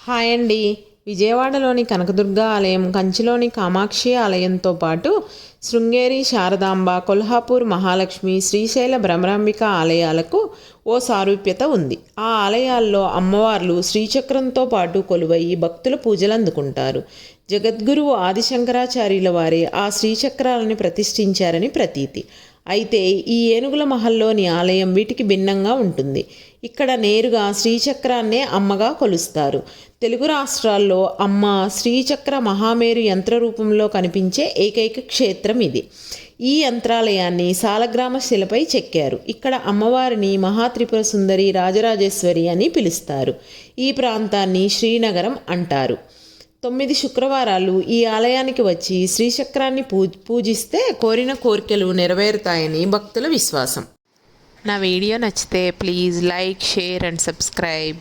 Hi అండి. విజయవాడలోని కనకదుర్గ ఆలయం, కంచిలోని కామాక్షి ఆలయంతో పాటు శృంగేరి శారదాంబ, కొల్హాపూర్ మహాలక్ష్మి, శ్రీశైల భ్రమరాంబిక ఆలయాలకు ఓ సారూప్యత ఉంది. ఆ ఆలయాల్లో అమ్మవార్లు శ్రీచక్రంతో పాటు కొలువయి భక్తుల పూజలు అందుకుంటారు. జగద్గురువు ఆదిశంకరాచార్యుల వారే ఆ శ్రీచక్రాలను ప్రతిష్ఠించారని ప్రతీతి. అయితే ఈ ఏనుగుల మహల్లోని ఆలయం వీటికి భిన్నంగా ఉంటుంది. ఇక్కడ నేరుగా శ్రీచక్రాన్నే అమ్మగా కొలుస్తారు. తెలుగు రాష్ట్రాల్లో అమ్మ శ్రీచక్ర మహామేరు యంత్ర రూపంలో కనిపించే ఏకైక క్షేత్రం ఇది. ఈ యంత్రాలయాన్ని సాలగ్రామ శిలపై చెక్కారు. ఇక్కడ అమ్మవారిని మహాత్రిపుర సుందరి రాజరాజేశ్వరి అని పిలుస్తారు. ఈ ప్రాంతాన్ని శ్రీనగరం అంటారు. 9 శుక్రవారాలు ఈ ఆలయానికి వచ్చి శ్రీచక్రాన్ని పూజిస్తే కోరిన కోరికలు నెరవేరుతాయని భక్తుల విశ్వాసం. నా వీడియో నచ్చితే please like, share and subscribe.